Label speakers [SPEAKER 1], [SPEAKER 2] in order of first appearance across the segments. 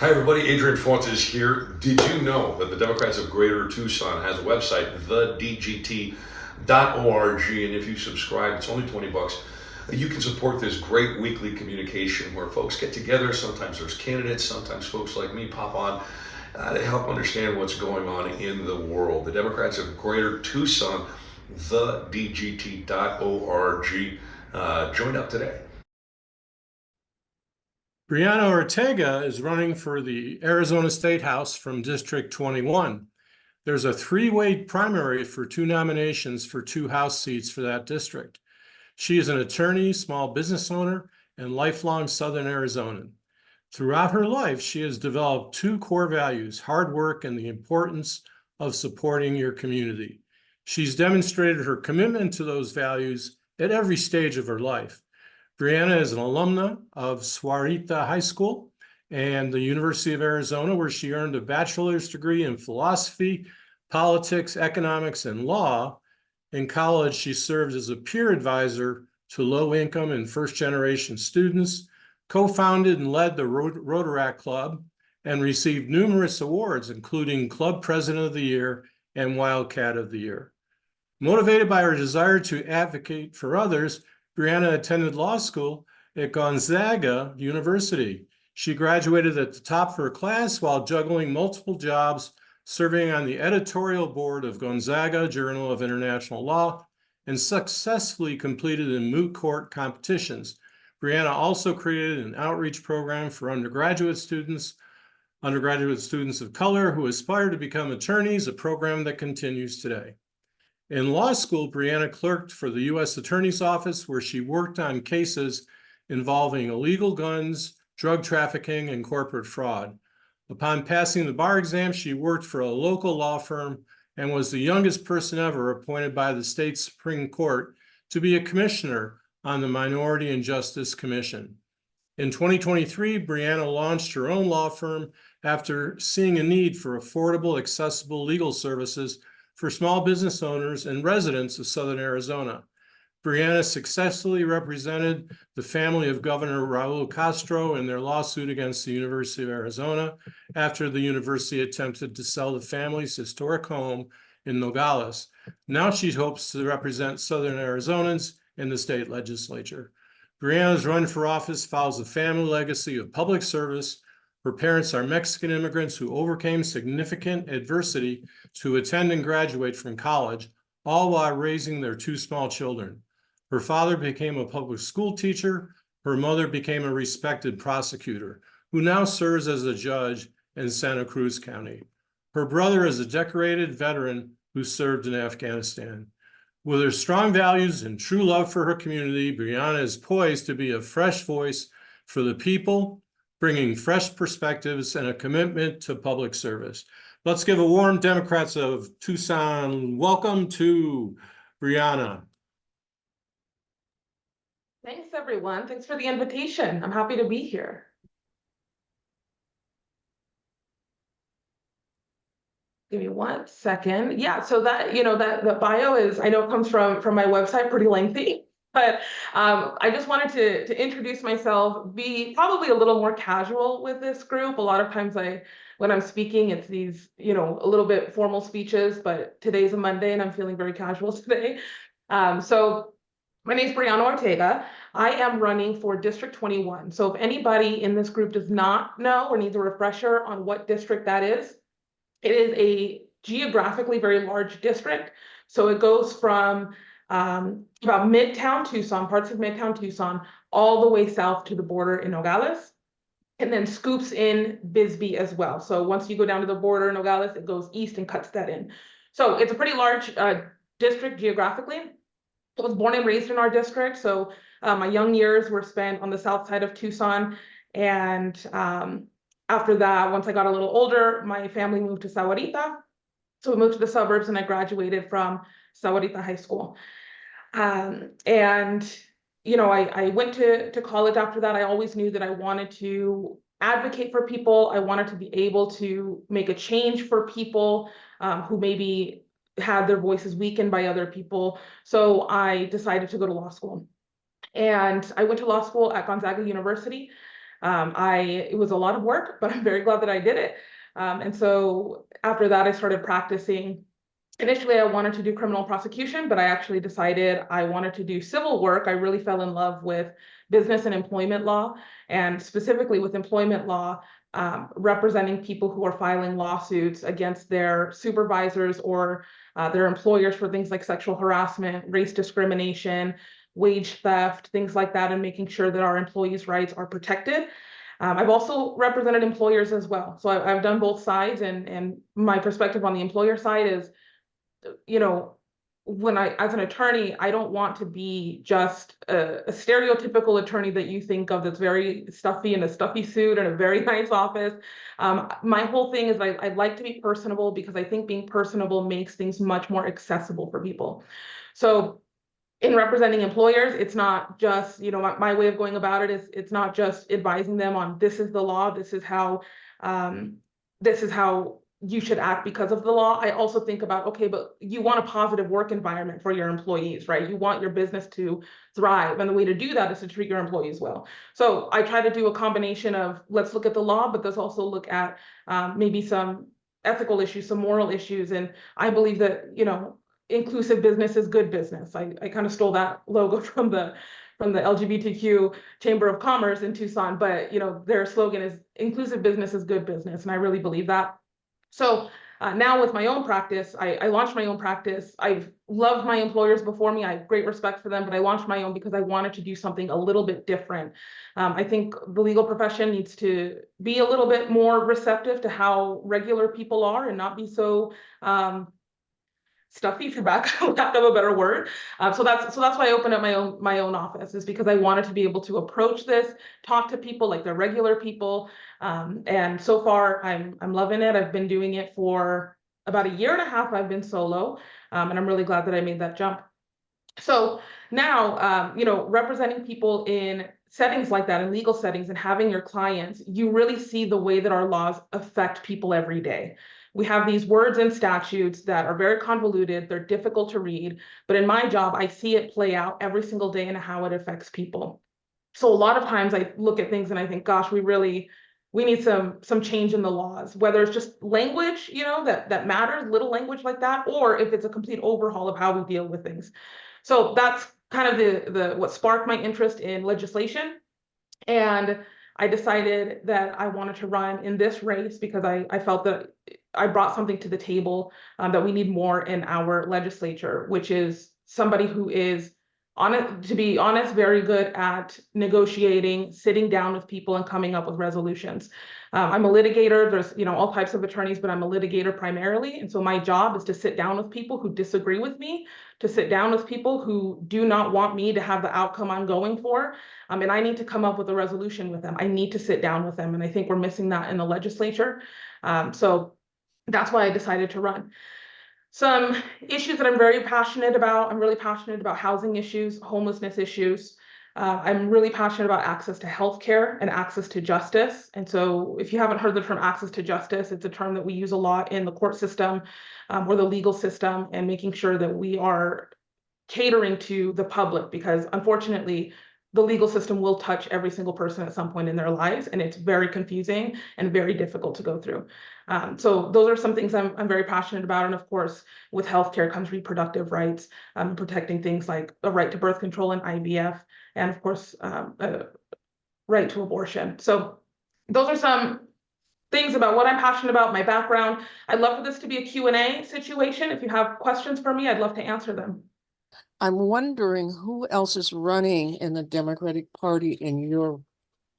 [SPEAKER 1] Hi everybody, Adrian Fontes here. Did you know that the Democrats of Greater Tucson has a website, TheDGT.org, and if you subscribe, it's only 20 bucks. You can support this great weekly communication where folks get together. Sometimes there's candidates, sometimes folks like me pop on to help understand what's going on in the world. The Democrats of Greater Tucson, TheDGT.org. Join up today.
[SPEAKER 2] Briana Ortega is running for the Arizona State House from District 21. There's a three-way primary for two nominations for two House seats for that district. She is an attorney, small business owner, and lifelong Southern Arizonan. Throughout her life, she has developed two core values: hard work and the importance of supporting your community. She's demonstrated her commitment to those values at every stage of her life. Brianna is an alumna of Sahuarita High School and the University of Arizona, where she earned a bachelor's degree in philosophy, politics, economics, and law. In college, she served as a peer advisor to low-income and first-generation students, co-founded and led the Rotaract Club, and received numerous awards, including Club President of the Year and Wildcat of the Year. Motivated by her desire to advocate for others, Brianna attended law school at Gonzaga University. She graduated at the top of her class while juggling multiple jobs, serving on the editorial board of Gonzaga Journal of International Law, and successfully completed in moot court competitions. Brianna also created an outreach program for undergraduate students of color who aspire to become attorneys, a program that continues today. In law school, Brianna clerked for the U.S. Attorney's Office, where she worked on cases involving illegal guns, drug trafficking, and corporate fraud. Upon passing the bar exam, she worked for a local law firm and was the youngest person ever appointed by the state Supreme Court to be a commissioner on the Minority and Justice Commission. In 2023, Brianna launched her own law firm after seeing a need for affordable, accessible legal services for small business owners and residents of Southern Arizona. Brianna successfully represented the family of Governor Raul Castro in their lawsuit against the University of Arizona after the university attempted to sell the family's historic home in Nogales. Now she hopes to represent Southern Arizonans in the state legislature. Brianna's run for office follows a family legacy of public service. Her parents are Mexican immigrants who overcame significant adversity to attend and graduate from college, all while raising their two small children. Her father became a public school teacher. Her mother became a respected prosecutor, who now serves as a judge in Santa Cruz County. Her brother is a decorated veteran who served in Afghanistan. With her strong values and true love for her community, Brianna is poised to be a fresh voice for the people, bringing fresh perspectives and a commitment to public service. Let's give a warm Democrats of Tucson welcome to Brianna.
[SPEAKER 3] Thanks, everyone. Thanks for the invitation. I'm happy to be here. Give me 1 second. Yeah, so that, that bio is, I know, comes from my website, pretty lengthy. But I just wanted to introduce myself, be probably a little more casual with this group. A lot of times when I'm speaking, it's these, a little bit formal speeches, but today's a Monday and I'm feeling very casual today. So my name is Briana Ortega. I am running for District 21. So if anybody in this group does not know or needs a refresher on what district that is, it is a geographically very large district. So it goes from about Midtown Tucson, parts of Midtown Tucson, all the way south to the border in Nogales, and then scoops in Bisbee as well. So once you go down to the border in Nogales, it goes east and cuts that in. So it's a pretty large district geographically. I was born and raised in our district, so my young years were spent on the south side of Tucson. And after that, once I got a little older, my family moved to Sahuarita. So we moved to the suburbs and I graduated from Sahuarita High School. I went to college after that. I always knew that I wanted to advocate for people. I wanted to be able to make a change for people who maybe had their voices weakened by other people. So I decided to go to law school. And I went to law school at Gonzaga University. It was a lot of work, but I'm very glad that I did it. And so after that, I started practicing. Initially, I wanted to do criminal prosecution, but I actually decided I wanted to do civil work. I really fell in love with business and employment law, and specifically with employment law, representing people who are filing lawsuits against their supervisors or their employers for things like sexual harassment, race discrimination, wage theft, things like that, and making sure that our employees' rights are protected. I've also represented employers as well. So I've done both sides, and my perspective on the employer side is, you know, when as an attorney, I don't want to be just a stereotypical attorney that you think of that's very stuffy in a stuffy suit and a very nice office. My whole thing is I'd like to be personable, because I think being personable makes things much more accessible for people. So in representing employers, it's not just, my way of going about it is, it's not just advising them on, this is the law, um, this is how you should act because of the law. I also think about, okay, but you want a positive work environment for your employees, right? You want your business to thrive, and the way to do that is to treat your employees well. So I try to do a combination of, let's look at the law, but let's also look at maybe some ethical issues, some moral issues. And I believe that, inclusive business is good business. I kind of stole that logo from the LGBTQ Chamber of Commerce in Tucson, but their slogan is inclusive business is good business, and I really believe that. So now with my own practice, I launched my own practice. I've loved my employers before me. I have great respect for them, but I launched my own because I wanted to do something a little bit different. I think the legal profession needs to be a little bit more receptive to how regular people are, and not be so stuffy, for lack of a better word. So that's why I opened up my own office, is because I wanted to be able to approach this, talk to people like they're regular people. And so far I'm loving it. I've been doing it for about 1.5 years. I've been solo, and I'm really glad that I made that jump. So now, representing people in settings like that, in legal settings, and having your clients, you really see the way that our laws affect people every day. We have these words and statutes that are very convoluted, they're difficult to read, but in my job, I see it play out every single day and how it affects people. So a lot of times I look at things and I think, gosh, we need some change in the laws, whether it's just language, that matters, little language like that, or if it's a complete overhaul of how we deal with things. So that's kind of the what sparked my interest in legislation. And I decided that I wanted to run in this race because I felt that I brought something to the table that we need more in our legislature, which is somebody who is, to be honest, very good at negotiating, sitting down with people and coming up with resolutions. I'm a litigator. There's, all types of attorneys, but I'm a litigator primarily. And so my job is to sit down with people who disagree with me, to sit down with people who do not want me to have the outcome I'm going for. And I need to come up with a resolution with them. I need to sit down with them. And I think we're missing that in the legislature. So that's why I decided to run. Some issues that I'm very passionate about. I'm really passionate about housing issues, homelessness issues. I'm really passionate about access to healthcare and access to justice. And so if you haven't heard the term access to justice, it's a term that we use a lot in the court system or the legal system, and making sure that we are catering to the public, because unfortunately, the legal system will touch every single person at some point in their lives, and it's very confusing and very difficult to go through. So those are some things I'm very passionate about. And of course, with healthcare comes reproductive rights, protecting things like a right to birth control and IVF, and of course, a right to abortion. So those are some things about what I'm passionate about, my background. I'd love for this to be a Q&A situation. If you have questions for me, I'd love to answer them.
[SPEAKER 4] I'm wondering who else is running in the Democratic Party in your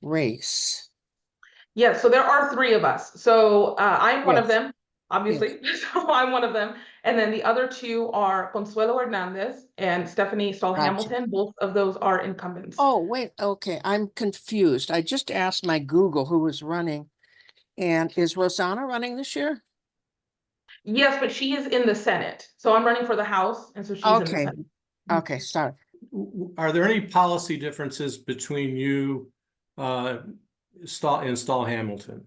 [SPEAKER 4] race?
[SPEAKER 3] Yes, so there are 3 of us. So I'm one of
[SPEAKER 4] Yes.
[SPEAKER 3] them, obviously. So I'm one of them. And then the other 2 are Consuelo Hernandez and Stephanie Stahl
[SPEAKER 4] Gotcha.
[SPEAKER 3] Hamilton. Both of those are incumbents.
[SPEAKER 4] Oh, wait, okay, I'm confused. I just asked my Google who was running. And is Rosanna running this year?
[SPEAKER 3] Yes, but she is in the Senate. So I'm running for the House, and so she's in the
[SPEAKER 4] Okay,
[SPEAKER 3] Senate.
[SPEAKER 4] okay, sorry.
[SPEAKER 2] Are there any policy differences between you and Stahl Hamilton?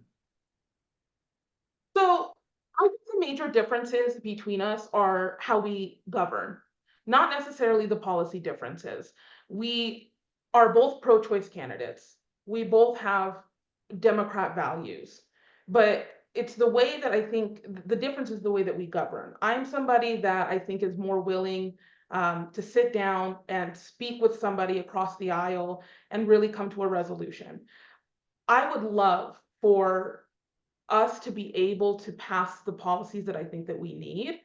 [SPEAKER 3] So I think the major differences between us are how we govern, not necessarily the policy differences. We are both pro-choice candidates. we both have Democrat values, but it's the way that I think the difference is the way that we govern. I'm somebody that I think is more willing to sit down and speak with somebody across the aisle and really come to a resolution. I would love for us to be able to pass the policies that I think that we need.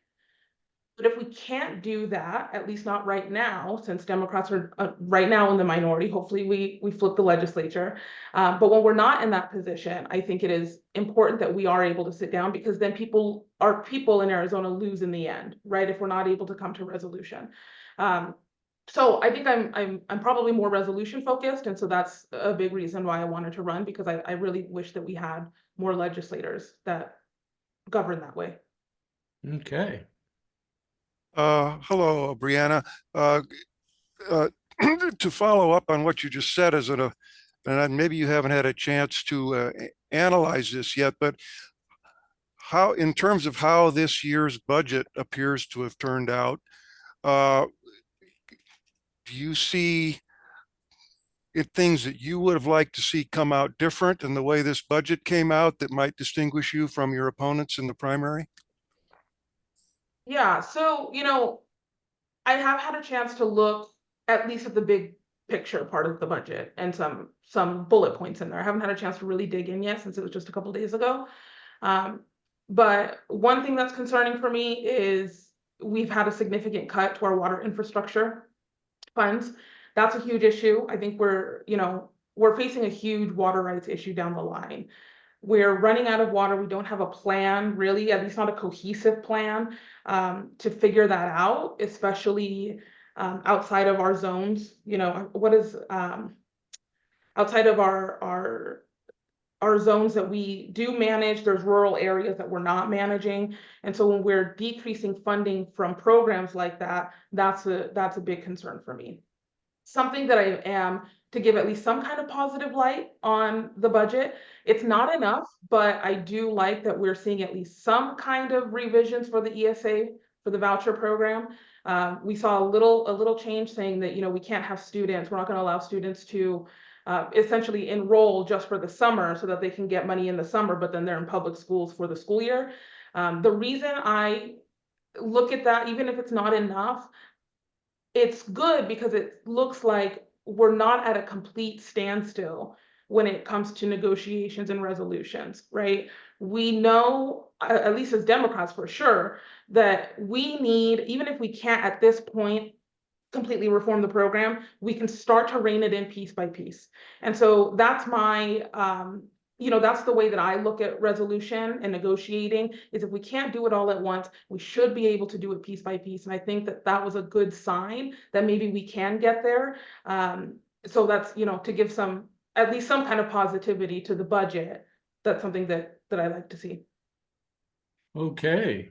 [SPEAKER 3] But if we can't do that, at least not right now, since Democrats are right now in the minority, hopefully we flip the legislature. But when we're not in that position, I think it is important that we are able to sit down, because then people in Arizona lose in the end, right? If we're not able to come to a resolution. So I think I'm probably more resolution focused, and so that's a big reason why I wanted to run, because I really wish that we had more legislators that govern that way.
[SPEAKER 2] Okay.
[SPEAKER 5] Hello, Brianna. To follow up on what you just said, and maybe you haven't had a chance to analyze this yet, but how, in terms of how this year's budget appears to have turned out, do you see things that you would have liked to see come out different in the way this budget came out that might distinguish you from your opponents in the primary?
[SPEAKER 3] Yeah, so I have had a chance to look at least at the big picture part of the budget and some bullet points in there. I haven't had a chance to really dig in yet, since it was just a couple days ago. But one thing that's concerning for me is we've had a significant cut to our water infrastructure funds. That's a huge issue. I think we're facing a huge water rights issue down the line. We're running out of water. We don't have a plan, really, at least not a cohesive plan, to figure that out, especially outside of our zones. What is outside of our zones that we do manage, there's rural areas that we're not managing. And so when we're decreasing funding from programs like that, that's a big concern for me. Something that I am to give at least some kind of positive light on the budget. It's not enough, but I do like that we're seeing at least some kind of revisions for the ESA, for the voucher program. We saw a little change saying that, we can't have students, we're not going to allow students to essentially enroll just for the summer so that they can get money in the summer, but then they're in public schools for the school year. The reason I look at that, even if it's not enough, it's good because it looks like we're not at a complete standstill when it comes to negotiations and resolutions, right? We know, at least as Democrats for sure, that we need, even if we can't at this point completely reform the program, we can start to rein it in piece by piece. And so that's my that's the way that I look at resolution and negotiating, is if we can't do it all at once, we should be able to do it piece by piece. And I think that that was a good sign that maybe we can get there. So that's, to give at least some kind of positivity to the budget. That's something that I like to see.
[SPEAKER 2] Okay.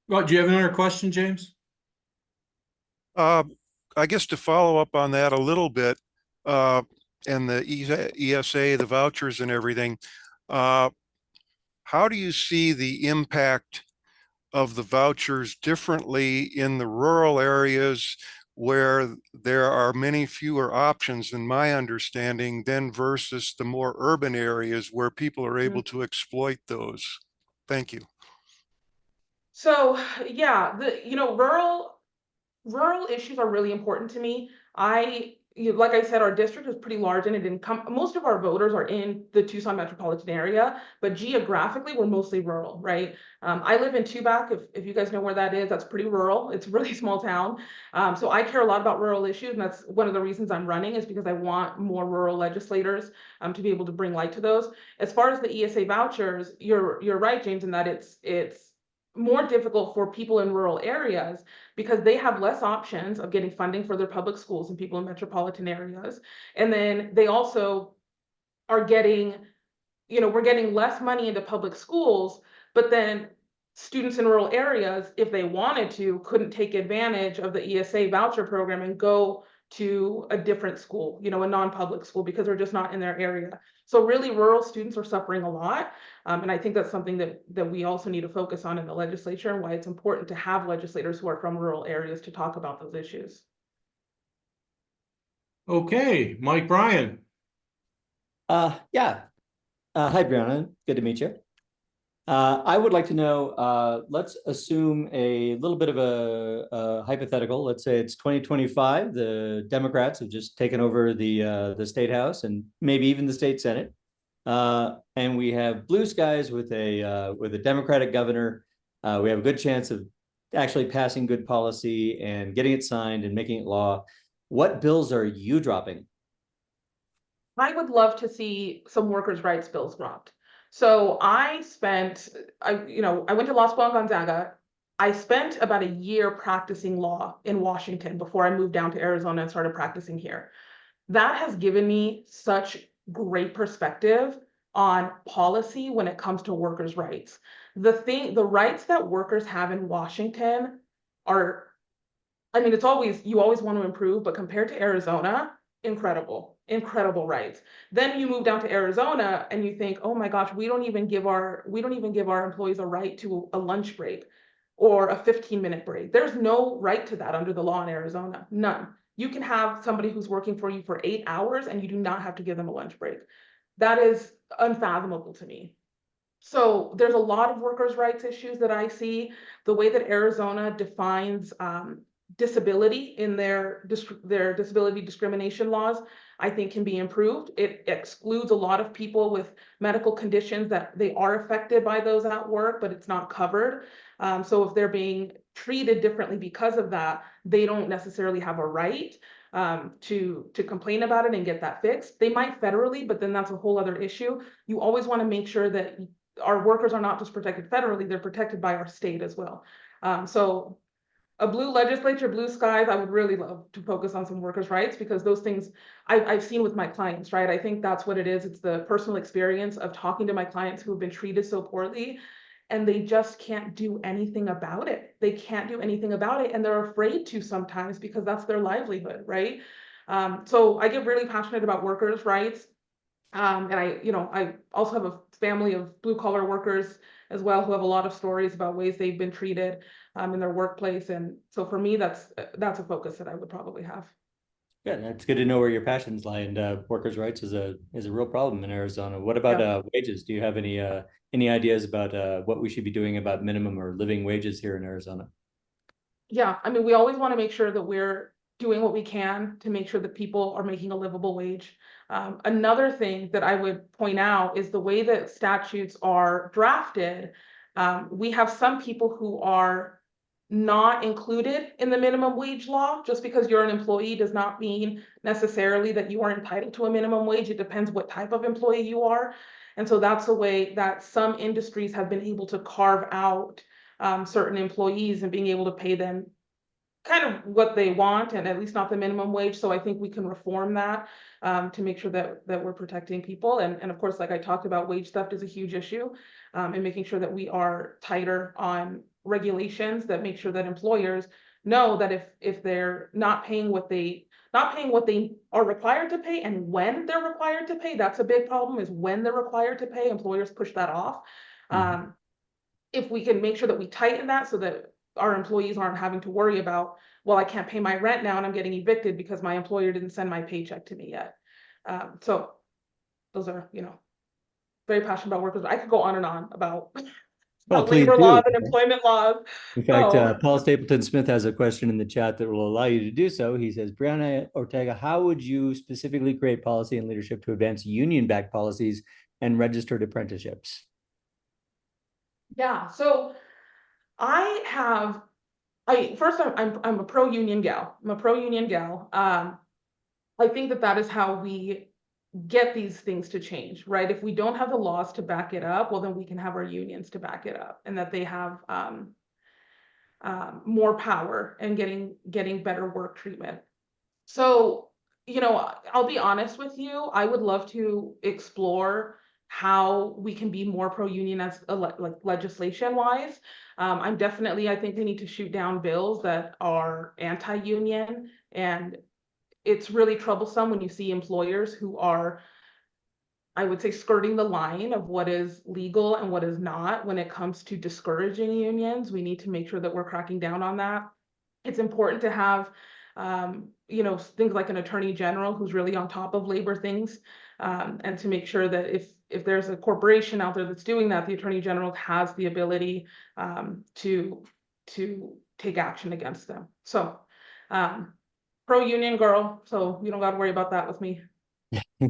[SPEAKER 2] Well, do you have another question, James?
[SPEAKER 5] I guess to follow up on that a little bit, and the ESA, the vouchers and everything, how do you see the impact of the vouchers differently in the rural areas where there are many fewer options, in my understanding, than versus the more urban areas where people are able to exploit those? Thank you.
[SPEAKER 3] So yeah, rural issues are really important to me. Like I said, our district is pretty large and it didn't come, most of our voters are in the Tucson metropolitan area, but geographically we're mostly rural, right? I live in Tubac, if you guys know where that is, that's pretty rural. It's a really small town. So I care a lot about rural issues, and that's one of the reasons I'm running, is because I want more rural legislators to be able to bring light to those. As far as the ESA vouchers, you're right, James, in that it's more difficult for people in rural areas because they have less options of getting funding for their public schools and people in metropolitan areas. And then they also are getting, we're getting less money into public schools, but then students in rural areas, if they wanted to, couldn't take advantage of the ESA voucher program and go to a different school, a non-public school, because they're just not in their area. So really rural students are suffering a lot. And I think that's something that we also need to focus on in the legislature, and why it's important to have legislators who are from rural areas to talk about those issues.
[SPEAKER 2] Okay, Mike Bryan.
[SPEAKER 6] Yeah. Hi, Brianna. Good to meet you. I would like to know, let's assume a little bit of a hypothetical. Let's say it's 2025. The Democrats have just taken over the state house and maybe even the state senate. And we have blue skies with a Democratic governor. We have a good chance of actually passing good policy and getting it signed and making it law. What bills are you dropping?
[SPEAKER 3] I would love to see some workers' rights bills dropped. So I went to law school in Gonzaga. I spent about a year practicing law in Washington before I moved down to Arizona and started practicing here. That has given me such great perspective on policy when it comes to workers' rights. The rights that workers have in Washington are, I mean, you always want to improve, but compared to Arizona, incredible rights. Then you move down to Arizona and you think, oh my gosh, we don't even give our employees a right to a lunch break or a 15-minute break. There's no right to that under the law in Arizona, none. You can have somebody who's working for you for 8 hours and you do not have to give them a lunch break. That is unfathomable to me. So there's a lot of workers' rights issues that I see. The way that Arizona defines disability in their disability discrimination laws, I think can be improved. It excludes a lot of people with medical conditions that they are affected by those at work, but it's not covered. So if they're being treated differently because of that, they don't necessarily have a right to complain about it and get that fixed. They might federally, but then that's a whole other issue. You always want to make sure that our workers are not just protected federally, they're protected by our state as well. So a blue legislature, blue skies, I would really love to focus on some workers' rights because those things I've seen with my clients, right? I think that's what it is. It's the personal experience of talking to my clients who have been treated so poorly and they just can't do anything about it. They can't do anything about it and they're afraid to sometimes because that's their livelihood, right? So I get really passionate about workers' rights. And I also have a family of blue collar workers as well who have a lot of stories about ways they've been treated in their workplace. And so for me, that's a focus that I would probably have.
[SPEAKER 6] Yeah, it's good to know where your passions lie, and workers' rights is a real problem in Arizona. What about wages? Do you have any ideas about what we should be doing about minimum or living wages here in Arizona?
[SPEAKER 3] Yeah, I mean, we always want to make sure that we're doing what we can to make sure that people are making a livable wage. Another thing that I would point out is the way that statutes are drafted. We have some people who are not included in the minimum wage law. Just because you're an employee does not mean necessarily that you are entitled to a minimum wage. It depends what type of employee you are. And so that's the way that some industries have been able to carve out certain employees and being able to pay them kind of what they want and at least not the minimum wage. So I think we can reform that to make sure that we're protecting people. And of course, like I talked about, wage theft is a huge issue, and making sure that we are tighter on regulations that make sure that employers know that if they're not paying what they are required to pay and when they're required to pay, that's a big problem, is when they're required to pay, employers push that off. If we can make sure that we tighten that so that our employees aren't having to worry about, well, I can't pay my rent now and I'm getting evicted because my employer didn't send my paycheck to me yet. So those are, very passionate about workers. I could go on and on about
[SPEAKER 6] Well, please
[SPEAKER 3] labor
[SPEAKER 6] do.
[SPEAKER 3] laws and employment laws.
[SPEAKER 6] In fact,
[SPEAKER 3] So,
[SPEAKER 6] Paul Stapleton Smith has a question in the chat that will allow you to do so. He says, Brianna Ortega, how would you specifically create policy and leadership to advance union-backed policies and registered apprenticeships?
[SPEAKER 3] yeah, so I'm a pro-union gal. I'm a pro-union gal. I think that is how we get these things to change, right? If we don't have the laws to back it up, well, then we can have our unions to back it up, and that they have more power and getting better work treatment. So, I'll be honest with you, I would love to explore how we can be more pro-union as like legislation wise. I think we need to shoot down bills that are anti-union, and it's really troublesome when you see employers who are, I would say, skirting the line of what is legal and what is not when it comes to discouraging unions. We need to make sure that we're cracking down on that. It's important to have you know, things like an attorney general who's really on top of labor things, and to make sure that if there's a corporation out there that's doing that, the attorney general has the ability to take action against them. So pro-union girl, so you don't got to worry about that with me.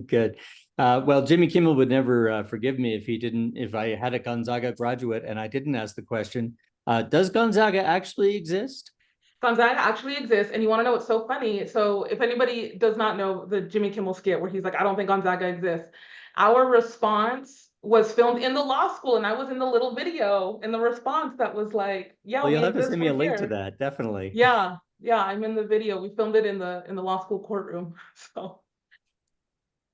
[SPEAKER 6] Good. Well, Jimmy Kimmel would never forgive me if I had a Gonzaga graduate and I didn't ask the question, does Gonzaga actually exist?
[SPEAKER 3] Gonzaga actually exists, and you want to know what's so funny? So if anybody does not know the Jimmy Kimmel skit where he's like, I don't think Gonzaga exists, our response was filmed in the law school, and I was in the little video in the response that was like, yeah,
[SPEAKER 6] Well,
[SPEAKER 3] we
[SPEAKER 6] you'll have to
[SPEAKER 3] exist,
[SPEAKER 6] send me a
[SPEAKER 3] we're
[SPEAKER 6] link to
[SPEAKER 3] here.
[SPEAKER 6] that, definitely.
[SPEAKER 3] Yeah, I'm in the video. We filmed it in the law school courtroom. So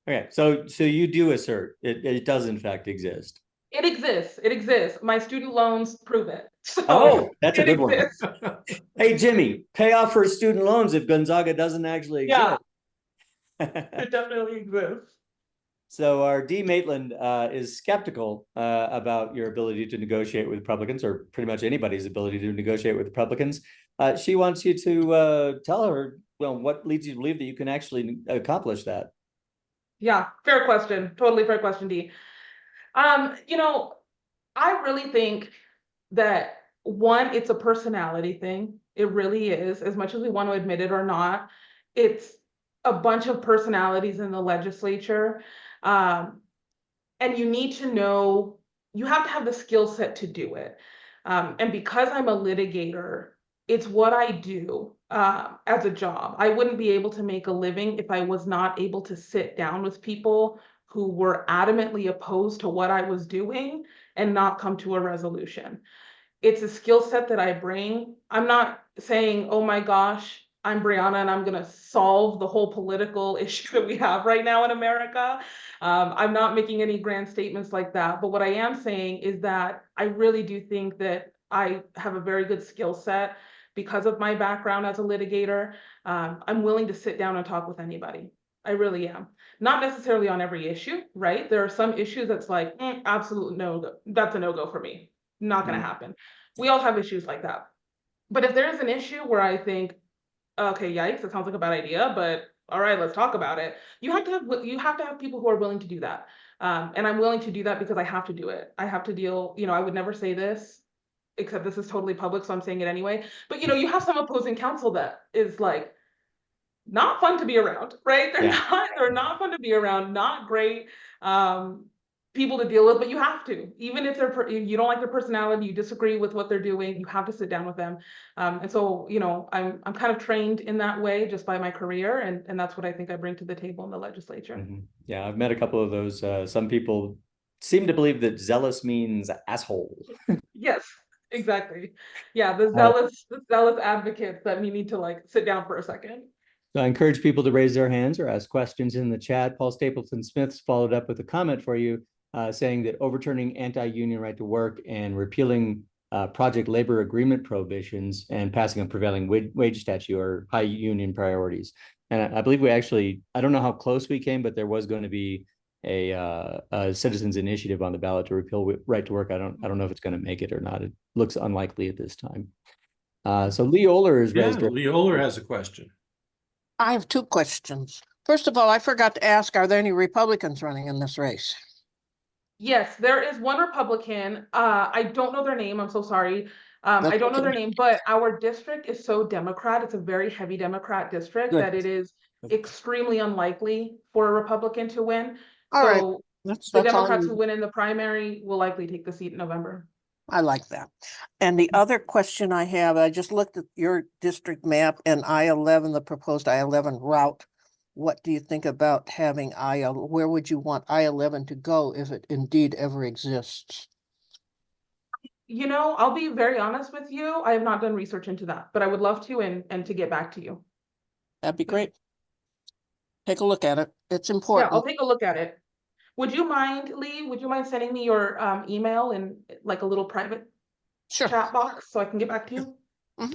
[SPEAKER 6] Okay, so you do assert it does in fact exist.
[SPEAKER 3] it exists. It exists. My student loans prove it. So
[SPEAKER 6] Oh, that's a
[SPEAKER 3] it
[SPEAKER 6] good one.
[SPEAKER 3] exists.
[SPEAKER 6] Hey, Jimmy, pay off for student loans if Gonzaga doesn't actually
[SPEAKER 3] Yeah,
[SPEAKER 6] exist.
[SPEAKER 3] it definitely exists.
[SPEAKER 6] So our D. Maitland is skeptical about your ability to negotiate with Republicans, or pretty much anybody's ability to negotiate with Republicans. She wants you to tell her, well, what leads you to believe that you can actually accomplish that?
[SPEAKER 3] Yeah, fair question. Totally fair question, D. You know, I really think that one, it's a personality thing. It really is, as much as we want to admit it or not. It's a bunch of personalities in the legislature. And you need to know, you have to have the skill set to do it. And because I'm a litigator, it's what I do as a job. I wouldn't be able to make a living if I was not able to sit down with people who were adamantly opposed to what I was doing and not come to a resolution. It's a skill set that I bring. I'm not saying, oh my gosh, I'm Brianna and I'm going to solve the whole political issue that we have right now in America. I'm not making any grand statements like that. But what I am saying is that I really do think that I have a very good skill set because of my background as a litigator. I'm willing to sit down and talk with anybody. I really am. Not necessarily on every issue, right? There are some issues that's like, absolute no, that's a no-go for me. Not going to happen. We all have issues like that. But if there's an issue where I think, okay, yikes, it sounds like a bad idea, but all right, let's talk about it. You have to have people who are willing to do that. And I'm willing to do that because I have to do it. I have to deal, I would never say this, except this is totally public, so I'm saying it anyway. But you have some opposing counsel that is like not fun to be around, right? They're not fun to be around, not great people to deal with, but you have to, even if you don't like their personality, you disagree with what they're doing, you have to sit down with them. And so, I'm kind of trained in that way just by my career, and that's what I think I bring to the table in the legislature.
[SPEAKER 6] Mm-hmm. Yeah, I've met a couple of those. Some people seem to believe that zealous means asshole.
[SPEAKER 3] Yes, exactly. Yeah, the zealous advocates that we need to like sit down for a second.
[SPEAKER 6] So I encourage people to raise their hands or ask questions in the chat. Paul Stapleton Smith's followed up with a comment for you, saying that overturning anti-union right to work and repealing project labor agreement prohibitions and passing a prevailing wage statute are high union priorities. And I believe I don't know how close we came, but there was going to be a citizens initiative on the ballot to repeal right to work. I don't know if it's going to make it or not. It looks unlikely at this time. So Lee Oler is raised.
[SPEAKER 2] Lee Oler has a question.
[SPEAKER 4] I have two questions. First of all, I forgot to ask, are there any Republicans running in this race?
[SPEAKER 3] Yes, there is one Republican. I don't know their name. I'm so sorry. I don't know their name, but our district is so Democrat. It's a very heavy Democrat district that it is extremely unlikely for a Republican to win.
[SPEAKER 4] All right.
[SPEAKER 3] So
[SPEAKER 4] That's
[SPEAKER 3] the Democrats who win in the primary will likely take the seat in November.
[SPEAKER 4] I like that. And the other question I have, I just looked at your district map and I-11, the proposed I-11 route. What do you think about having where would you want I-11 to go if it indeed ever exists?
[SPEAKER 3] I'll be very honest with you. I have not done research into that, but I would love to and to get back to you.
[SPEAKER 4] That'd be great. Take a look at it. It's important.
[SPEAKER 3] Yeah, I'll take a look at it. Would you mind, Lee, sending me your email in like a little private chat box so I can get back to you?
[SPEAKER 4] Mm-hmm.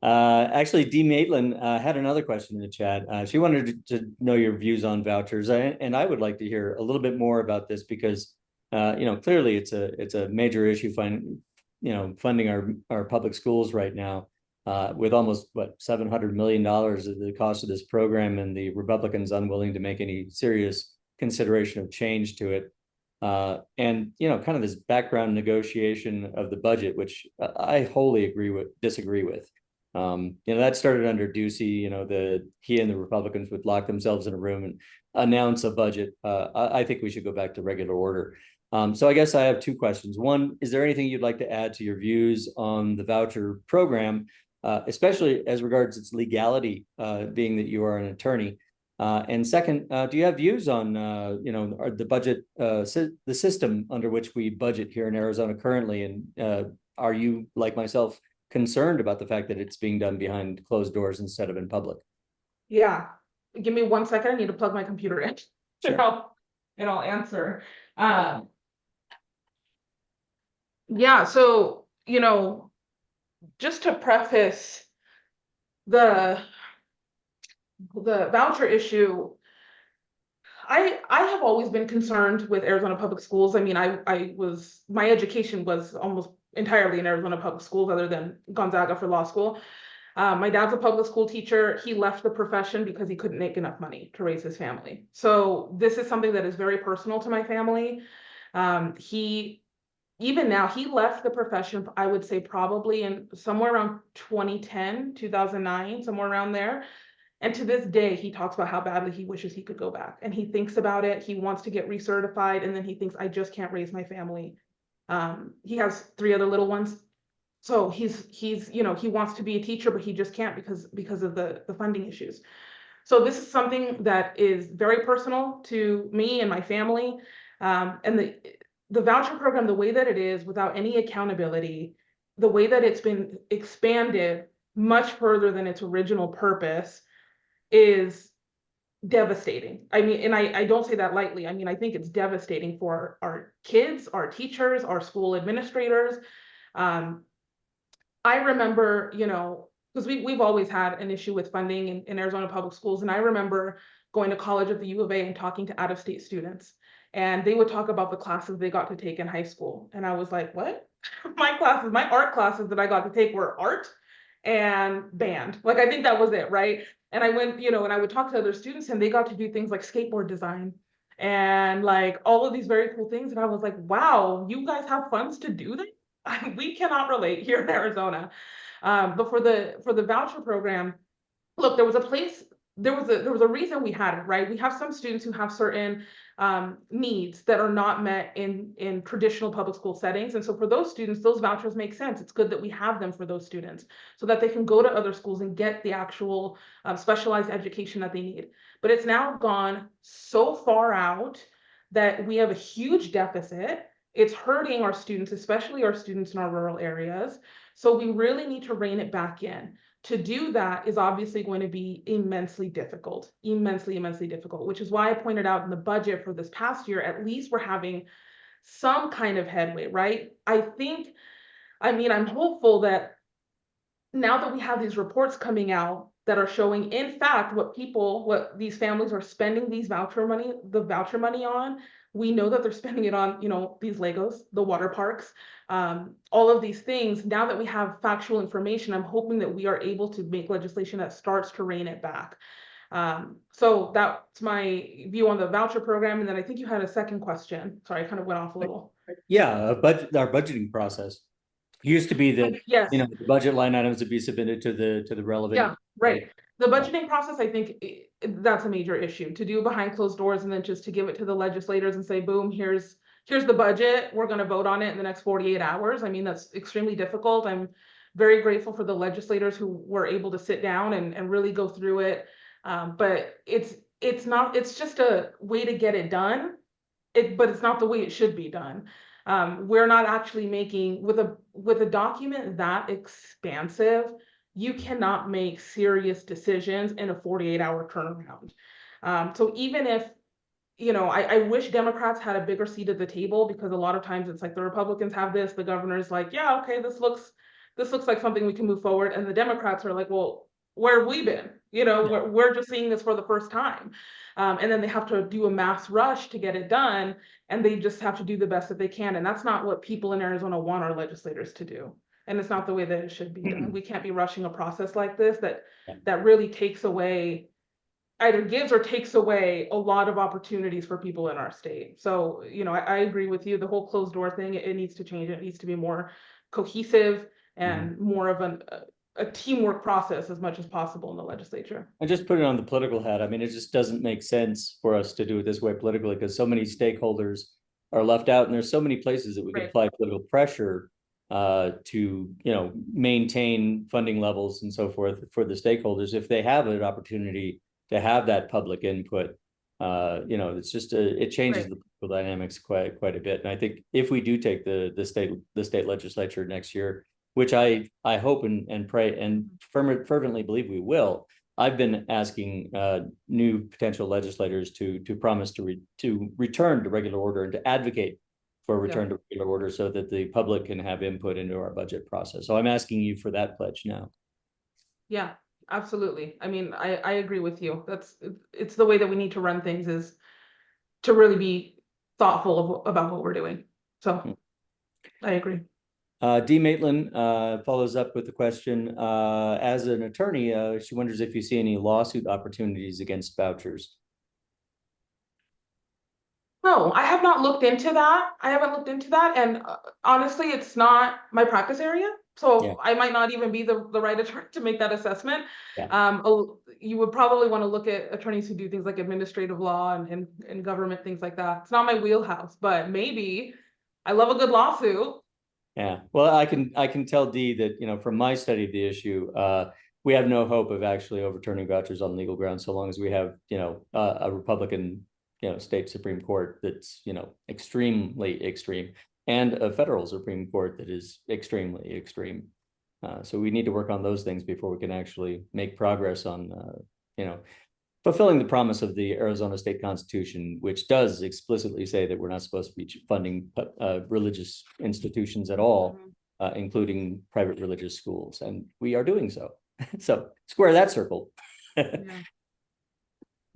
[SPEAKER 6] Actually, Dee Maitland had another question in the chat. She wanted to know your views on vouchers, and I would like to hear a little bit more about this because, clearly it's a major issue. Funding our public schools right now. with almost $700 million of the cost of this program, and the Republicans unwilling to make any serious consideration of change to it. And kind of this background negotiation of the budget, which I wholly disagree with. That started under Ducey. He and the Republicans would lock themselves in a room and announce a budget. I think we should go back to regular order. So I guess I have two questions. One, is there anything you'd like to add to your views on the voucher program, especially as regards its legality, being that you are an attorney? And second, do you have views on, the budget, the system under which we budget here in Arizona currently? And are you, like myself, concerned about the fact that it's being done behind closed doors instead of in public?
[SPEAKER 3] Yeah, give me 1 second. I need to plug my computer in.
[SPEAKER 6] Sure.
[SPEAKER 3] And I'll answer. Yeah, so just to preface the voucher issue, I have always been concerned with Arizona public schools. I mean, my education was almost entirely in Arizona public schools, other than Gonzaga for law school. My dad's a public school teacher. He left the profession because he couldn't make enough money to raise his family. So this is something that is very personal to my family. Even now, he left the profession, I would say probably in somewhere around 2010, 2009, somewhere around there. And to this day, he talks about how badly he wishes he could go back. And he thinks about it. He wants to get recertified. And then he thinks, I just can't raise my family. He has 3 other little ones. So he wants to be a teacher, but he just can't because of the funding issues. So this is something that is very personal to me and my family. And the voucher program, the way that it is, without any accountability, the way that it's been expanded much further than its original purpose, is devastating. I mean, and I don't say that lightly. I mean, I think it's devastating for our kids, our teachers, our school administrators. I remember, because we've always had an issue with funding in Arizona public schools. And I remember going to college at the U of A and talking to out-of-state students. And they would talk about the classes they got to take in high school. And I was like, what? My art classes that I got to take were art and band. Like, I think that was it, right? And I went, and I would talk to other students, and they got to do things like skateboard design and like all of these very cool things. And I was like, wow, you guys have funds to do that? We cannot relate here in Arizona. But for the voucher program, look, there was a reason we had it, right? We have some students who have certain needs that are not met in traditional public school settings. And so for those students, those vouchers make sense. It's good that we have them for those students so that they can go to other schools and get the actual specialized education that they need. But it's now gone so far out that we have a huge deficit. It's hurting our students, especially our students in our rural areas. So we really need to rein it back in. To do that is obviously going to be immensely difficult, immensely difficult, which is why I pointed out in the budget for this past year, at least we're having some kind of headway, right? I'm hopeful that now that we have these reports coming out that are showing, in fact, what these families are spending the voucher money on, we know that they're spending it on, these Legos, the water parks, all of these things. Now that we have factual information, I'm hoping that we are able to make legislation that starts to rein it back. So that's my view on the voucher program. And then I think you had a second question. Sorry, I kind of went off a little.
[SPEAKER 6] Yeah, our budgeting process. It used to be that
[SPEAKER 3] yes,
[SPEAKER 6] the budget line items would be submitted to the relevant.
[SPEAKER 3] Yeah, right. The budgeting process, I think that's a major issue, to do behind closed doors and then just to give it to the legislators and say, boom, here's the budget. We're going to vote on it in the next 48 hours. I mean, that's extremely difficult. I'm very grateful for the legislators who were able to sit down and really go through it. But it's just a way to get it done. But it's not the way it should be done. We're not actually making, with a document that expansive, you cannot make serious decisions in a 48-hour turnaround. So even if, I wish Democrats had a bigger seat at the table, because a lot of times it's like the Republicans have this, the governor's like, yeah, okay, this looks like something we can move forward. And the Democrats are like, well, where have we been? We're just seeing this for the first time. And then they have to do a mass rush to get it done. And they just have to do the best that they can. And that's not what people in Arizona want our legislators to do. and it's not the way that it should be done. We can't be rushing a process like this
[SPEAKER 6] Yeah.
[SPEAKER 3] that really takes away, either gives or takes away a lot of opportunities for people in our state. So, you know, I agree with you. The whole closed door thing, it needs to change. It needs to be more cohesive and more of a teamwork process as much as possible in the legislature.
[SPEAKER 6] I just put it on the political hat. I mean, it just doesn't make sense for us to do it this way politically because so many stakeholders are left out, and there's so many places that we can
[SPEAKER 3] Right.
[SPEAKER 6] apply political pressure to, you know, maintain funding levels and so forth for the stakeholders if they have an opportunity to have that public input. You know, it's just it changes
[SPEAKER 3] Right.
[SPEAKER 6] the political dynamics quite a bit. And I think if we do take the state legislature next year, which I hope and pray and fervently believe we will, I've been asking new potential legislators to promise to return to regular order and to advocate for a return to regular order so that the public can have input into our budget process. So I'm asking you for that pledge now.
[SPEAKER 3] Yeah, absolutely. I mean, I agree with you. It's the way that we need to run things, is to really be thoughtful about what we're doing. So I agree.
[SPEAKER 6] D. Maitland follows up with the question, as an attorney, she wonders if you see any lawsuit opportunities against vouchers.
[SPEAKER 3] No, I have not looked into that. I haven't looked into that. And honestly, it's not my practice area. So
[SPEAKER 6] Yeah.
[SPEAKER 3] I might not even be the right attorney to make that assessment.
[SPEAKER 6] Yeah.
[SPEAKER 3] You would probably want to look at attorneys who do things like administrative law and government, things like that. It's not my wheelhouse, but maybe. I love a good lawsuit.
[SPEAKER 6] Yeah, well, I can tell Dee that, you know, from my study of the issue, we have no hope of actually overturning vouchers on legal grounds so long as we have, you know, a Republican, you know, state Supreme Court that's, you know, extremely extreme, and a federal Supreme Court that is extremely extreme. So we need to work on those things before we can actually make progress on, you know, fulfilling the promise of the Arizona State Constitution, which does explicitly say that we're not supposed to be funding religious institutions at all, including private religious schools, and we are doing so. So square that circle.
[SPEAKER 3] Yeah.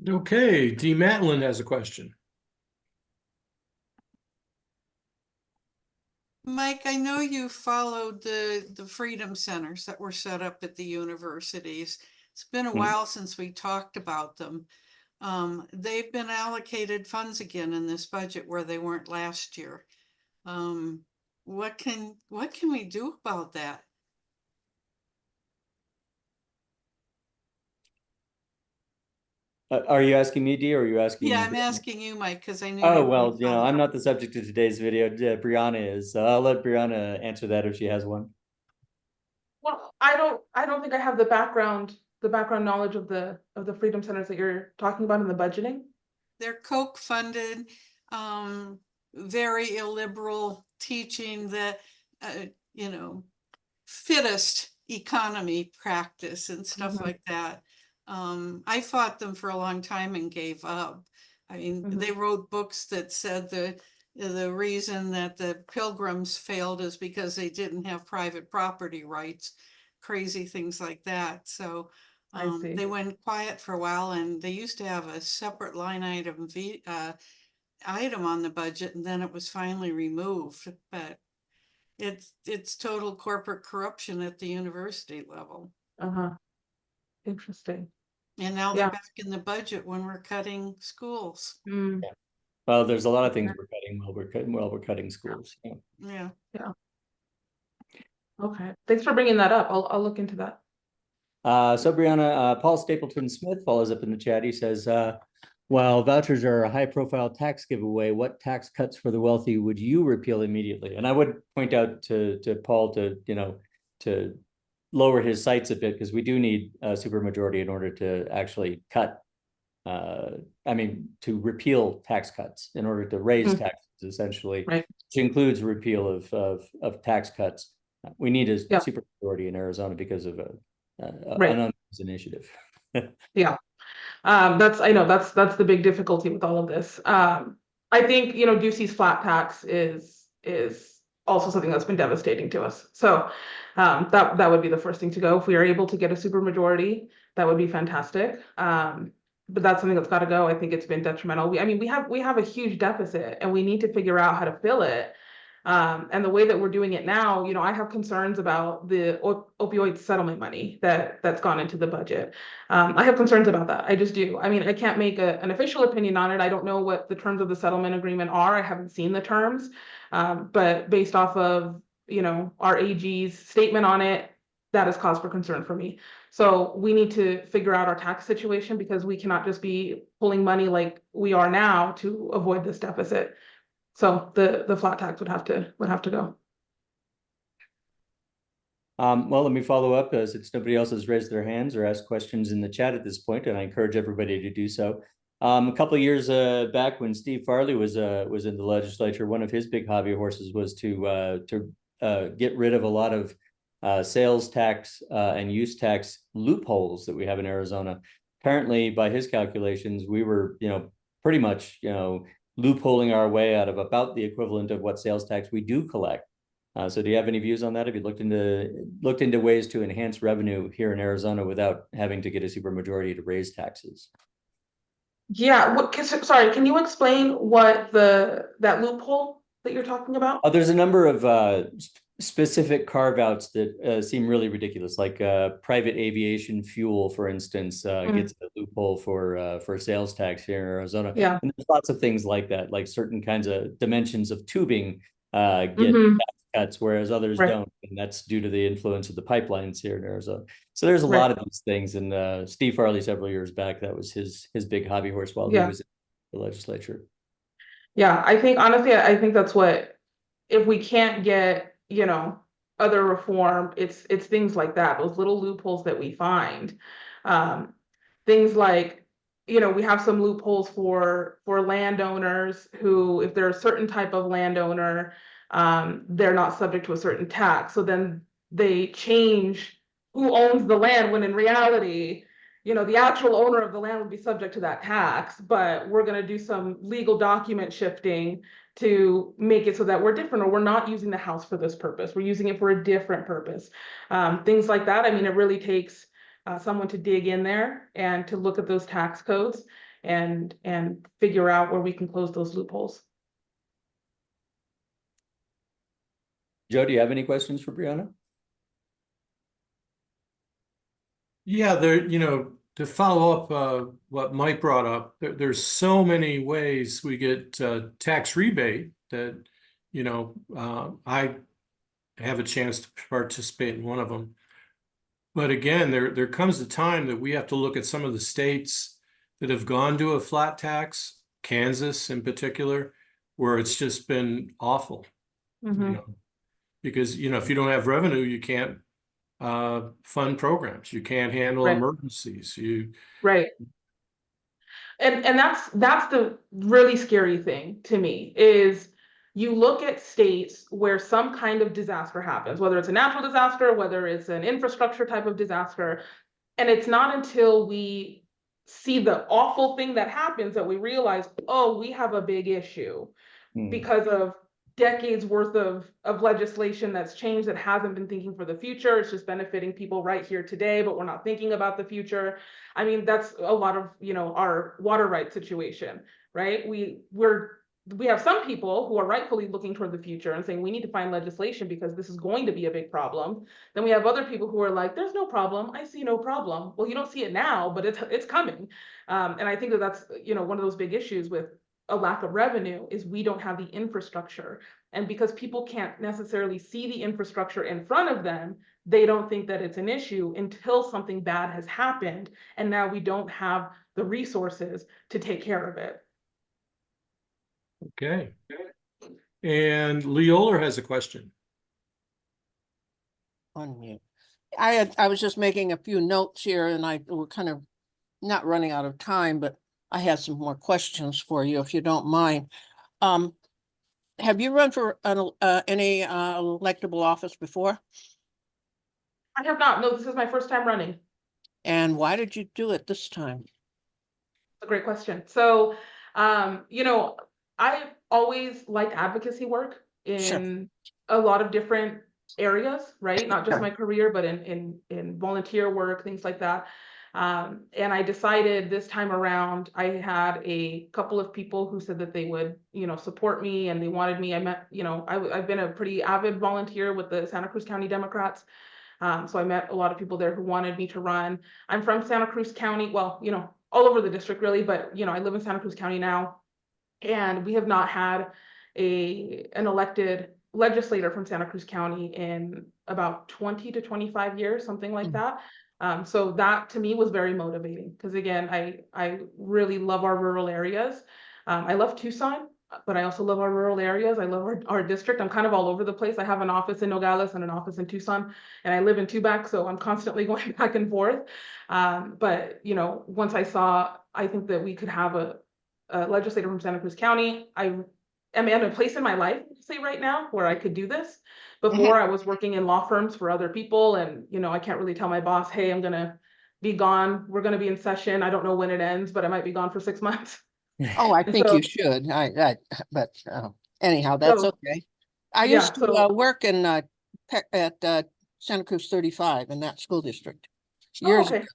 [SPEAKER 2] Okay, D. Matlin has a question.
[SPEAKER 7] Mike, I know you followed the freedom centers that were set up at the universities. It's been a while since we talked about them. They've been allocated funds again in this budget where they weren't last year. What can we do about that?
[SPEAKER 6] Are you asking me, Dee, or are you asking?
[SPEAKER 7] Yeah, I'm asking you, Mike, because I knew.
[SPEAKER 6] Oh, well, you know, I'm not the subject of today's video. Brianna is. So I'll let Brianna answer that if she has one.
[SPEAKER 3] Well, I don't think I have the background knowledge of the freedom centers that you're talking about in the budgeting.
[SPEAKER 7] They're Koch funded, very illiberal teaching that, you know, fittest economy practice and stuff like that. I fought them for a long time and gave up. I mean, they wrote books that said the reason that the Pilgrims failed is because they didn't have private property rights, crazy things like that. So they went quiet for a while, and they used to have a separate line item on the budget, and then it was finally removed. But it's total corporate corruption at the university level.
[SPEAKER 3] Interesting.
[SPEAKER 7] And now they're back in the budget when we're cutting schools.
[SPEAKER 3] Mm.
[SPEAKER 6] Yeah. Well, there's a lot of things we're cutting while we're cutting schools.
[SPEAKER 7] Yeah.
[SPEAKER 3] Okay. Thanks for bringing that up. I'll look into that.
[SPEAKER 6] So Brianna, Paul Stapleton Smith follows up in the chat. He says, while vouchers are a high-profile tax giveaway, what tax cuts for the wealthy would you repeal immediately? And I would point out to Paul to, you know, to lower his sights a bit, because we do need a supermajority in order to actually cut. I mean, to repeal tax cuts in order to raise taxes, essentially, which includes repeal of tax cuts. We need a supermajority in Arizona because of an unanimous initiative.
[SPEAKER 3] I know that's the big difficulty with all of this. I think, you know, Ducey's flat tax is also something that's been devastating to us. So that would be the first thing to go. If we are able to get a supermajority, that would be fantastic. But that's something that's got to go. I think it's been detrimental. We have a huge deficit, and we need to figure out how to fill it. And the way that we're doing it now, you know, I have concerns about the opioid settlement money that's gone into the budget. I have concerns about that. I just do. I mean, I can't make an official opinion on it. I don't know what the terms of the settlement agreement are. I haven't seen the terms. But based off of, you know, our AG's statement on it, that is cause for concern for me. So we need to figure out our tax situation, because we cannot just be pulling money like we are now to avoid this deficit. So the flat tax would have to go.
[SPEAKER 6] Well, let me follow up, since nobody else has raised their hands or asked questions in the chat at this point, and I encourage everybody to do so. A couple of years back, when Steve Farley was in the legislature, one of his big hobby horses was to get rid of a lot of sales tax and use tax loopholes that we have in Arizona. Apparently, by his calculations, we were, you know, pretty much, you know, loopholing our way out of about the equivalent of what sales tax we do collect. So do you have any views on that? Have you looked into ways to enhance revenue here in Arizona without having to get a supermajority to raise taxes?
[SPEAKER 3] Yeah, sorry, can you explain what that loophole that you're talking about?
[SPEAKER 6] There's a number of specific carve-outs that seem really ridiculous, like private aviation fuel, for instance, gets a loophole for sales tax here in Arizona.
[SPEAKER 3] Yeah.
[SPEAKER 6] And there's lots of things like that, like certain kinds of dimensions of tubing get tax cuts, whereas others don't, and that's due to the influence of the pipelines here in Arizona. So there's a lot of these things, and Steve Farley several years back, that was his big hobby horse while he was in the legislature.
[SPEAKER 3] Yeah, I think honestly, I think that's what, if we can't get, you know, other reform, it's things like that, those little loopholes that we find. Things like, you know, we have some loopholes for landowners who, if they're a certain type of landowner, they're not subject to a certain tax. So then they change who owns the land, when in reality, you know, the actual owner of the land would be subject to that tax, but we're going to do some legal document shifting to make it so that we're different, or we're not using the house for this purpose. We're using it for a different purpose. Things like that. I mean, it really takes someone to dig in there and to look at those tax codes and figure out where we can close those loopholes.
[SPEAKER 6] Joe, do you have any questions for Brianna?
[SPEAKER 2] Yeah, you know, to follow up what Mike brought up, there's so many ways we get tax rebate that, you know, I have a chance to participate in one of them. But again, there comes a time that we have to look at some of the states that have gone to a flat tax, Kansas in particular, where it's just been awful. You know, because, you know, if you don't have revenue, you can't fund programs. You can't handle emergencies.
[SPEAKER 3] And that's the really scary thing to me, is you look at states where some kind of disaster happens, whether it's a natural disaster, whether it's an infrastructure type of disaster, and it's not until we see the awful thing that happens that we realize, oh, we have a big issue because of decades worth of legislation that's changed, that hasn't been thinking for the future. It's just benefiting people right here today, but we're not thinking about the future. I mean, that's a lot of, you know, our water rights situation, right? We have some people who are rightfully looking toward the future and saying we need to find legislation because this is going to be a big problem. Then we have other people who are like, there's no problem. I see no problem. Well, you don't see it now, but it's coming. And I think that's, you know, one of those big issues with a lack of revenue is we don't have the infrastructure. And because people can't necessarily see the infrastructure in front of them, they don't think that it's an issue until something bad has happened. And now we don't have the resources to take care of it.
[SPEAKER 2] Okay. And Leola has a question.
[SPEAKER 4] Unmute. I was just making a few notes here, and we're kind of not running out of time, but I have some more questions for you, if you don't mind. Have you run for any electable office before?
[SPEAKER 3] I have not. No, this is my first time running.
[SPEAKER 4] And why did you do it this time?
[SPEAKER 3] That's a great question. So, you know, I've always liked advocacy work in a lot of different areas, right? Not just my career, but in volunteer work, things like that. And I decided this time around, I had a couple of people who said that they would, support me and they wanted me. I met, I've been a pretty avid volunteer with the Santa Cruz County Democrats. So I met a lot of people there who wanted me to run. I'm from Santa Cruz County, well, all over the district really, but I live in Santa Cruz County now. And we have not had an elected legislator from Santa Cruz County in about 20 to 25 years, something like that. So that to me was very motivating because again, I really love our rural areas. I love Tucson, but I also love our rural areas. I love our district. I'm kind of all over the place. I have an office in Nogales and an office in Tucson, and I live in Tubac, so I'm constantly going back and forth. But once I think that we could have a legislator from Santa Cruz County. I am in a place in my life, say right now, where I could do this. Before I was working in law firms for other people, and I can't really tell my boss, hey, I'm gonna be gone. We're gonna be in session. I don't know when it ends, but I might be gone for 6 months.
[SPEAKER 4] Oh, I
[SPEAKER 3] And
[SPEAKER 4] think
[SPEAKER 3] so,
[SPEAKER 4] you should. But anyhow, that's
[SPEAKER 3] so
[SPEAKER 4] okay. I
[SPEAKER 3] yeah,
[SPEAKER 4] used to
[SPEAKER 3] so
[SPEAKER 4] work in at Santa Cruz 35 in that school district years
[SPEAKER 3] okay.
[SPEAKER 4] ago,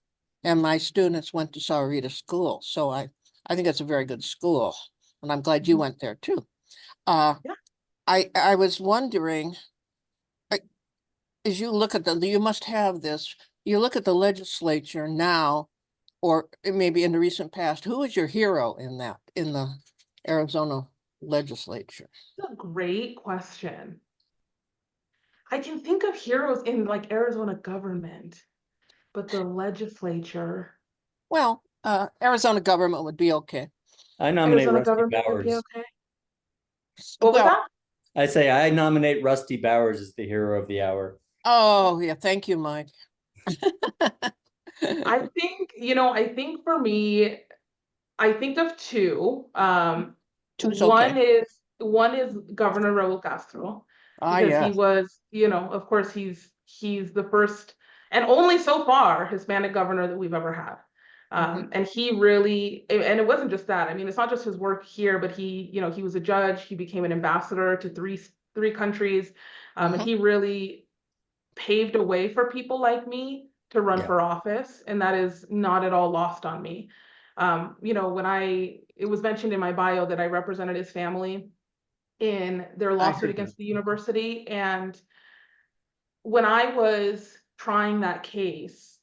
[SPEAKER 4] and my students went to Sahuarita School. So I think it's a very good school, and I'm glad you went there too.
[SPEAKER 3] Yeah.
[SPEAKER 4] I was wondering, as you look at you must have this. You look at the legislature now, or maybe in the recent past. Who is your hero in the Arizona legislature?
[SPEAKER 3] That's a great question. I can think of heroes in like Arizona government, but the legislature,
[SPEAKER 4] Well, Arizona government would be okay.
[SPEAKER 6] I nominate
[SPEAKER 3] Arizona
[SPEAKER 6] Rusty
[SPEAKER 3] government would be
[SPEAKER 6] Bowers.
[SPEAKER 3] okay. What was
[SPEAKER 4] Well,
[SPEAKER 3] that?
[SPEAKER 6] I say I nominate Rusty Bowers as the hero of the hour.
[SPEAKER 4] oh yeah, thank you, Mike.
[SPEAKER 3] I think for me, I think of two.
[SPEAKER 4] Two's okay.
[SPEAKER 3] One is Governor Raul Castro,
[SPEAKER 4] Ah,
[SPEAKER 3] because
[SPEAKER 4] yeah.
[SPEAKER 3] he was, of course, he's the first and only so far Hispanic governor that we've ever had. And he really, and it wasn't just that. I mean, it's not just his work here, but he was a judge. He became an ambassador to three countries, and he really paved a way for people like me to run
[SPEAKER 6] Yeah.
[SPEAKER 3] for office, and that is not at all lost on me. When it was mentioned in my bio that I represented his family in their
[SPEAKER 4] I
[SPEAKER 3] lawsuit
[SPEAKER 4] heard that.
[SPEAKER 3] against the university, and when I was trying that case,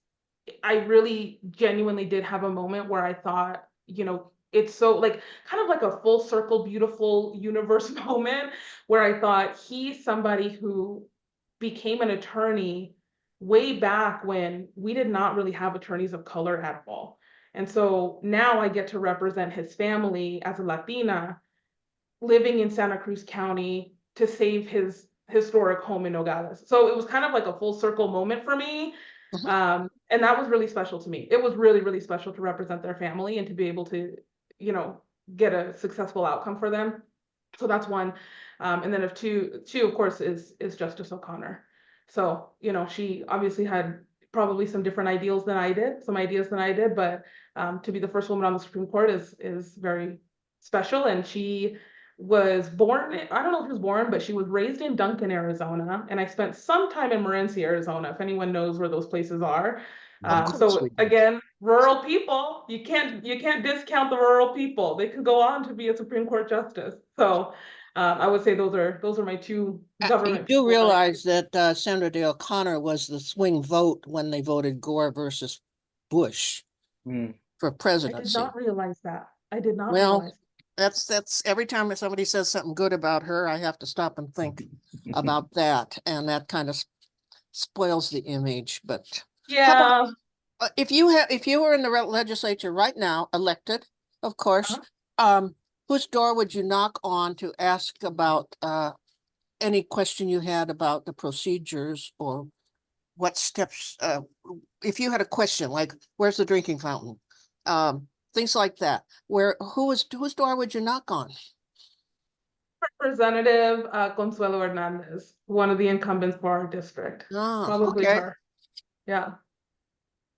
[SPEAKER 3] I really genuinely did have a moment where I thought, it's so like kind of like a full circle, beautiful universe moment where I thought he's somebody who became an attorney way back when we did not really have attorneys of color at all. And so now I get to represent his family as a Latina living in Santa Cruz County to save his historic home in Nogales. So it was kind of like a full circle moment for me. And that was really special to me. It was really, really special to represent their family and to be able to, get a successful outcome for them. So that's one. And then two, of course, is Justice O'Connor. So, she obviously had probably some different ideas than I did, but to be the first woman on the Supreme Court is very special. And she was born, I don't know if she was born, but she was raised in Duncan, Arizona. And I spent some time in Morenci, Arizona, if anyone knows where those places are.
[SPEAKER 4] Of course
[SPEAKER 3] So
[SPEAKER 4] we do.
[SPEAKER 3] again, rural people, you can't discount the rural people. They could go on to be a Supreme Court justice. So I would say those are my two
[SPEAKER 4] You
[SPEAKER 3] government
[SPEAKER 4] do
[SPEAKER 3] people that I
[SPEAKER 4] realize that Senator Dale O'Connor was the swing vote when they voted Gore versus Bush
[SPEAKER 6] Hmm.
[SPEAKER 4] for
[SPEAKER 3] I did
[SPEAKER 4] presidency.
[SPEAKER 3] not realize that. I did not
[SPEAKER 4] Well,
[SPEAKER 3] realize.
[SPEAKER 4] that's every time that somebody says something good about her, I have to stop and think about that, and that kind of spoils the image. But how about
[SPEAKER 3] Yeah.
[SPEAKER 4] if you were in the legislature right now, elected, of course, whose door would you knock on to ask about any question you had about the procedures or what steps? If you had a question like, "Where's the drinking fountain?" Things like that. Whose door would you knock on?
[SPEAKER 3] Representative Consuelo Hernandez, one of the incumbents for our district.
[SPEAKER 4] Oh,
[SPEAKER 3] Probably
[SPEAKER 4] okay.
[SPEAKER 3] her. Yeah.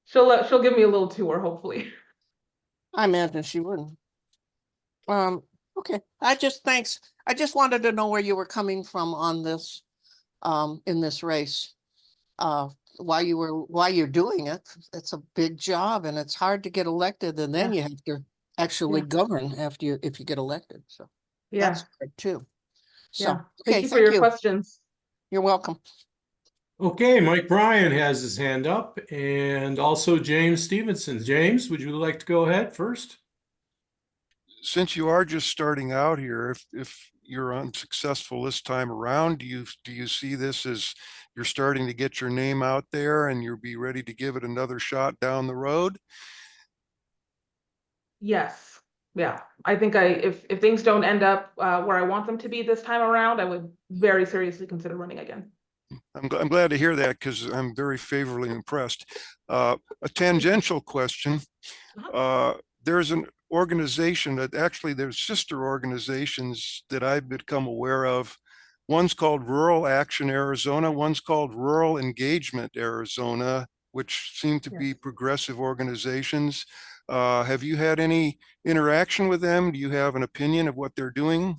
[SPEAKER 3] She'll give me a little tour, hopefully.
[SPEAKER 4] I imagine she wouldn't. Okay. Thanks. I just wanted to know where you were coming from on this, in this race. while you're doing it. It's a big job and it's hard to get elected, and then
[SPEAKER 3] Yeah.
[SPEAKER 4] you have to actually govern if you get elected. So
[SPEAKER 3] Yeah,
[SPEAKER 4] that's hard too. So,
[SPEAKER 3] yeah. Thank
[SPEAKER 4] okay,
[SPEAKER 3] you for
[SPEAKER 4] thank
[SPEAKER 3] your
[SPEAKER 4] you.
[SPEAKER 3] questions.
[SPEAKER 4] You're welcome.
[SPEAKER 2] Okay, Mike Bryan has his hand up, and also James Stevenson. James, would you like to go ahead first?
[SPEAKER 5] Since you are just starting out here, if you're unsuccessful this time around, do you see this as you're starting to get your name out there and you'll be ready to give it another shot down the road?
[SPEAKER 3] Yes. Yeah. I think if things don't end up where I want them to be this time around, I would very seriously consider running again.
[SPEAKER 5] I'm glad to hear that because I'm very favorably impressed. A tangential question. There's an organization that actually there's sister organizations that I've become aware of. One's called Rural Action Arizona, one's called Rural Engagement Arizona, which seem to be progressive organizations. Have you had any interaction with them? Do you have an opinion of what they're doing?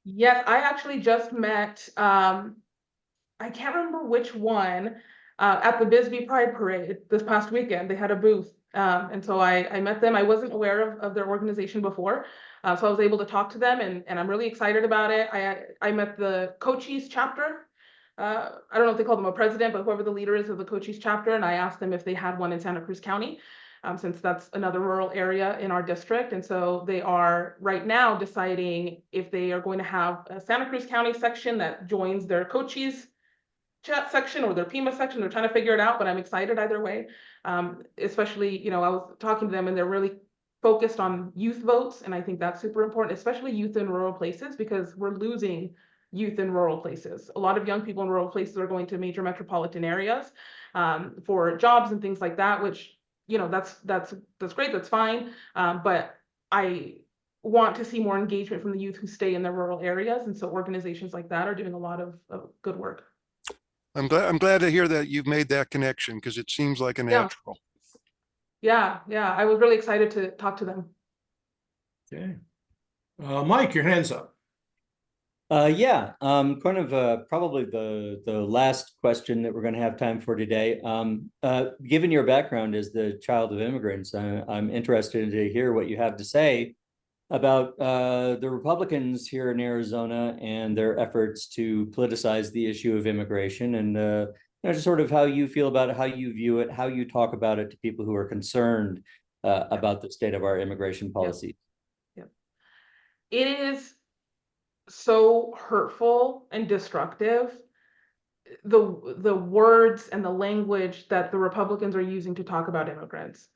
[SPEAKER 3] Yes, I actually just met, I can't remember which one, at the Bisbee Pride Parade this past weekend. They had a booth. And so I met them. I wasn't aware of their organization before. So I was able to talk to them, and I'm really excited about it. I met the Cochise chapter. I don't know if they call them a president, but whoever the leader is of the Cochise chapter. And I asked them if they had one in Santa Cruz County, since that's another rural area in our district. And so they are right now deciding if they are going to have a Santa Cruz County section that joins their Cochise chat section or their Pima section. They're trying to figure it out, but I'm excited either way. Especially, I was talking to them and they're really focused on youth votes. And I think that's super important, especially youth in rural places, because we're losing youth in rural places. A lot of young people in rural places are going to major metropolitan areas for jobs and things like that, which, that's great, that's fine. But I want to see more engagement from the youth who stay in the rural areas. And so organizations like that are doing a lot of good work.
[SPEAKER 5] I'm glad to hear that you've made that connection because it seems like a natural.
[SPEAKER 3] Yeah, I was really excited to talk to them.
[SPEAKER 2] Okay. Mike, your hand's up.
[SPEAKER 6] Yeah, kind of probably the last question that we're going to have time for today. Given your background as the child of immigrants, I'm interested to hear what you have to say about the Republicans here in Arizona and their efforts to politicize the issue of immigration, and just sort of how you feel about it, how you view it, how you talk about it to people who are concerned about the state of our immigration policy.
[SPEAKER 3] Yeah. It is so hurtful and destructive, the words and the language that the Republicans are using to talk about immigrants.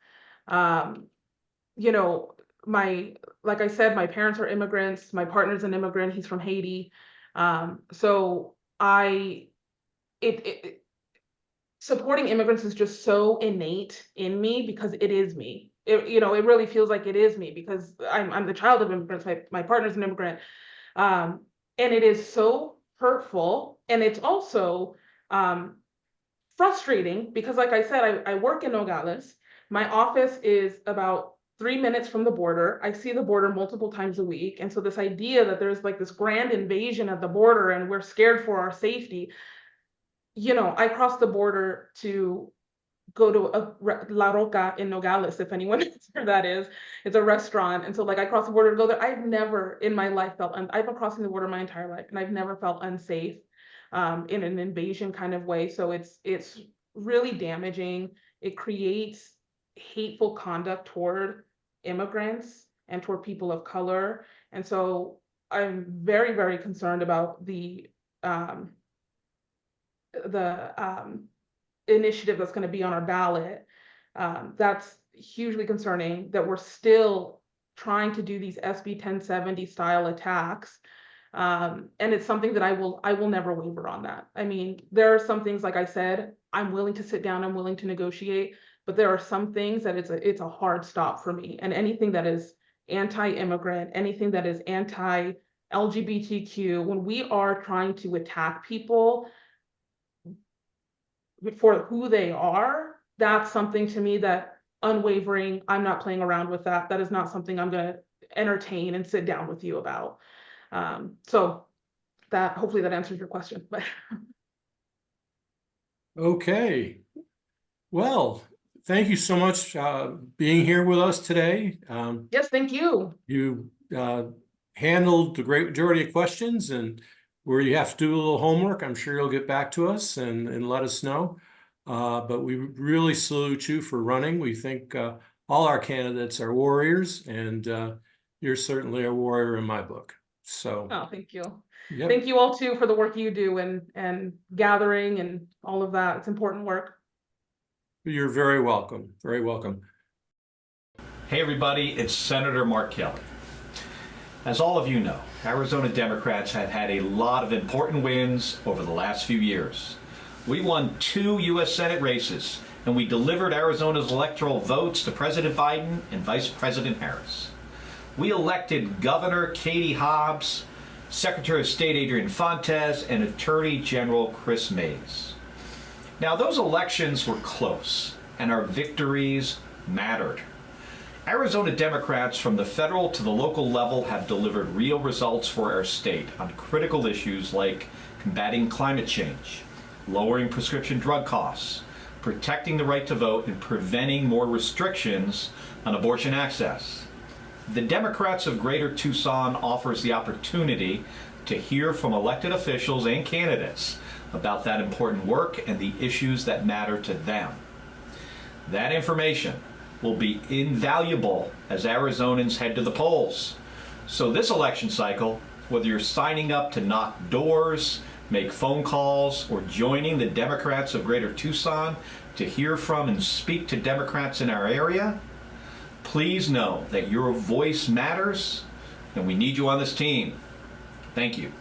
[SPEAKER 3] Like I said, my parents are immigrants. My partner's an immigrant. He's from Haiti. So supporting immigrants is just so innate in me because it is me. It really feels like it is me because I'm the child of immigrants. My partner's an immigrant. And it is so hurtful. And it's also frustrating because, like I said, I work in Nogales. My office is about 3 minutes from the border. I see the border multiple times a week. And so this idea that there's like this grand invasion at the border and we're scared for our safety, I crossed the border to go to La Roca in Nogales, if anyone knows where that is. It's a restaurant. And so I crossed the border to go there. I've never in my life I've been crossing the border my entire life, and I've never felt unsafe in an invasion kind of way. So it's really damaging. It creates hateful conduct toward immigrants and toward people of color. And so I'm very, very concerned about the initiative that's going to be on our ballot. That's hugely concerning that we're still trying to do these SB 1070 style attacks. And it's something that I will never waver on that. I mean, there are some things, like I said, I'm willing to sit down, I'm willing to negotiate, but there are some things that it's a hard stop for me. And anything that is anti-immigrant, anything that is anti-LGBTQ, when we are trying to attack people for who they are, that's something to me that unwavering, I'm not playing around with that. That is not something I'm going to entertain and sit down with you about. So that hopefully that answers your question. But
[SPEAKER 2] Okay. Well, thank you so much being here with us today.
[SPEAKER 3] Yes, thank you.
[SPEAKER 2] You handled the great majority of questions, and where you have to do a little homework, I'm sure you'll get back to us and let us know. But we really salute you for running. We think all our candidates are warriors, and you're certainly a warrior in my book. So,
[SPEAKER 3] Oh, thank you.
[SPEAKER 2] yep.
[SPEAKER 3] Thank you all too for the work you do and gathering and all of that. It's important work.
[SPEAKER 2] You're very welcome. Very welcome.
[SPEAKER 8] Hey everybody, it's Senator Mark Kelly. As all of you know, Arizona Democrats have had a lot of important wins over the last few years. We won 2 U.S. Senate races, and we delivered Arizona's electoral votes to President Biden and Vice President Harris. We elected Governor Katie Hobbs, Secretary of State Adrian Fontes, and Attorney General Chris Mays. Now, those elections were close, and our victories mattered. Arizona Democrats from the federal to the local level have delivered real results for our state on critical issues like combating climate change, lowering prescription drug costs, protecting the right to vote, and preventing more restrictions on abortion access. The Democrats of Greater Tucson offers the opportunity to hear from elected officials and candidates about that important work and the issues that matter to them. That information will be invaluable as Arizonans head to the polls. So this election cycle, whether you're signing up to knock doors, make phone calls, or joining the Democrats of Greater Tucson to hear from and speak to Democrats in our area, please know that your voice matters and we need you on this team. Thank you.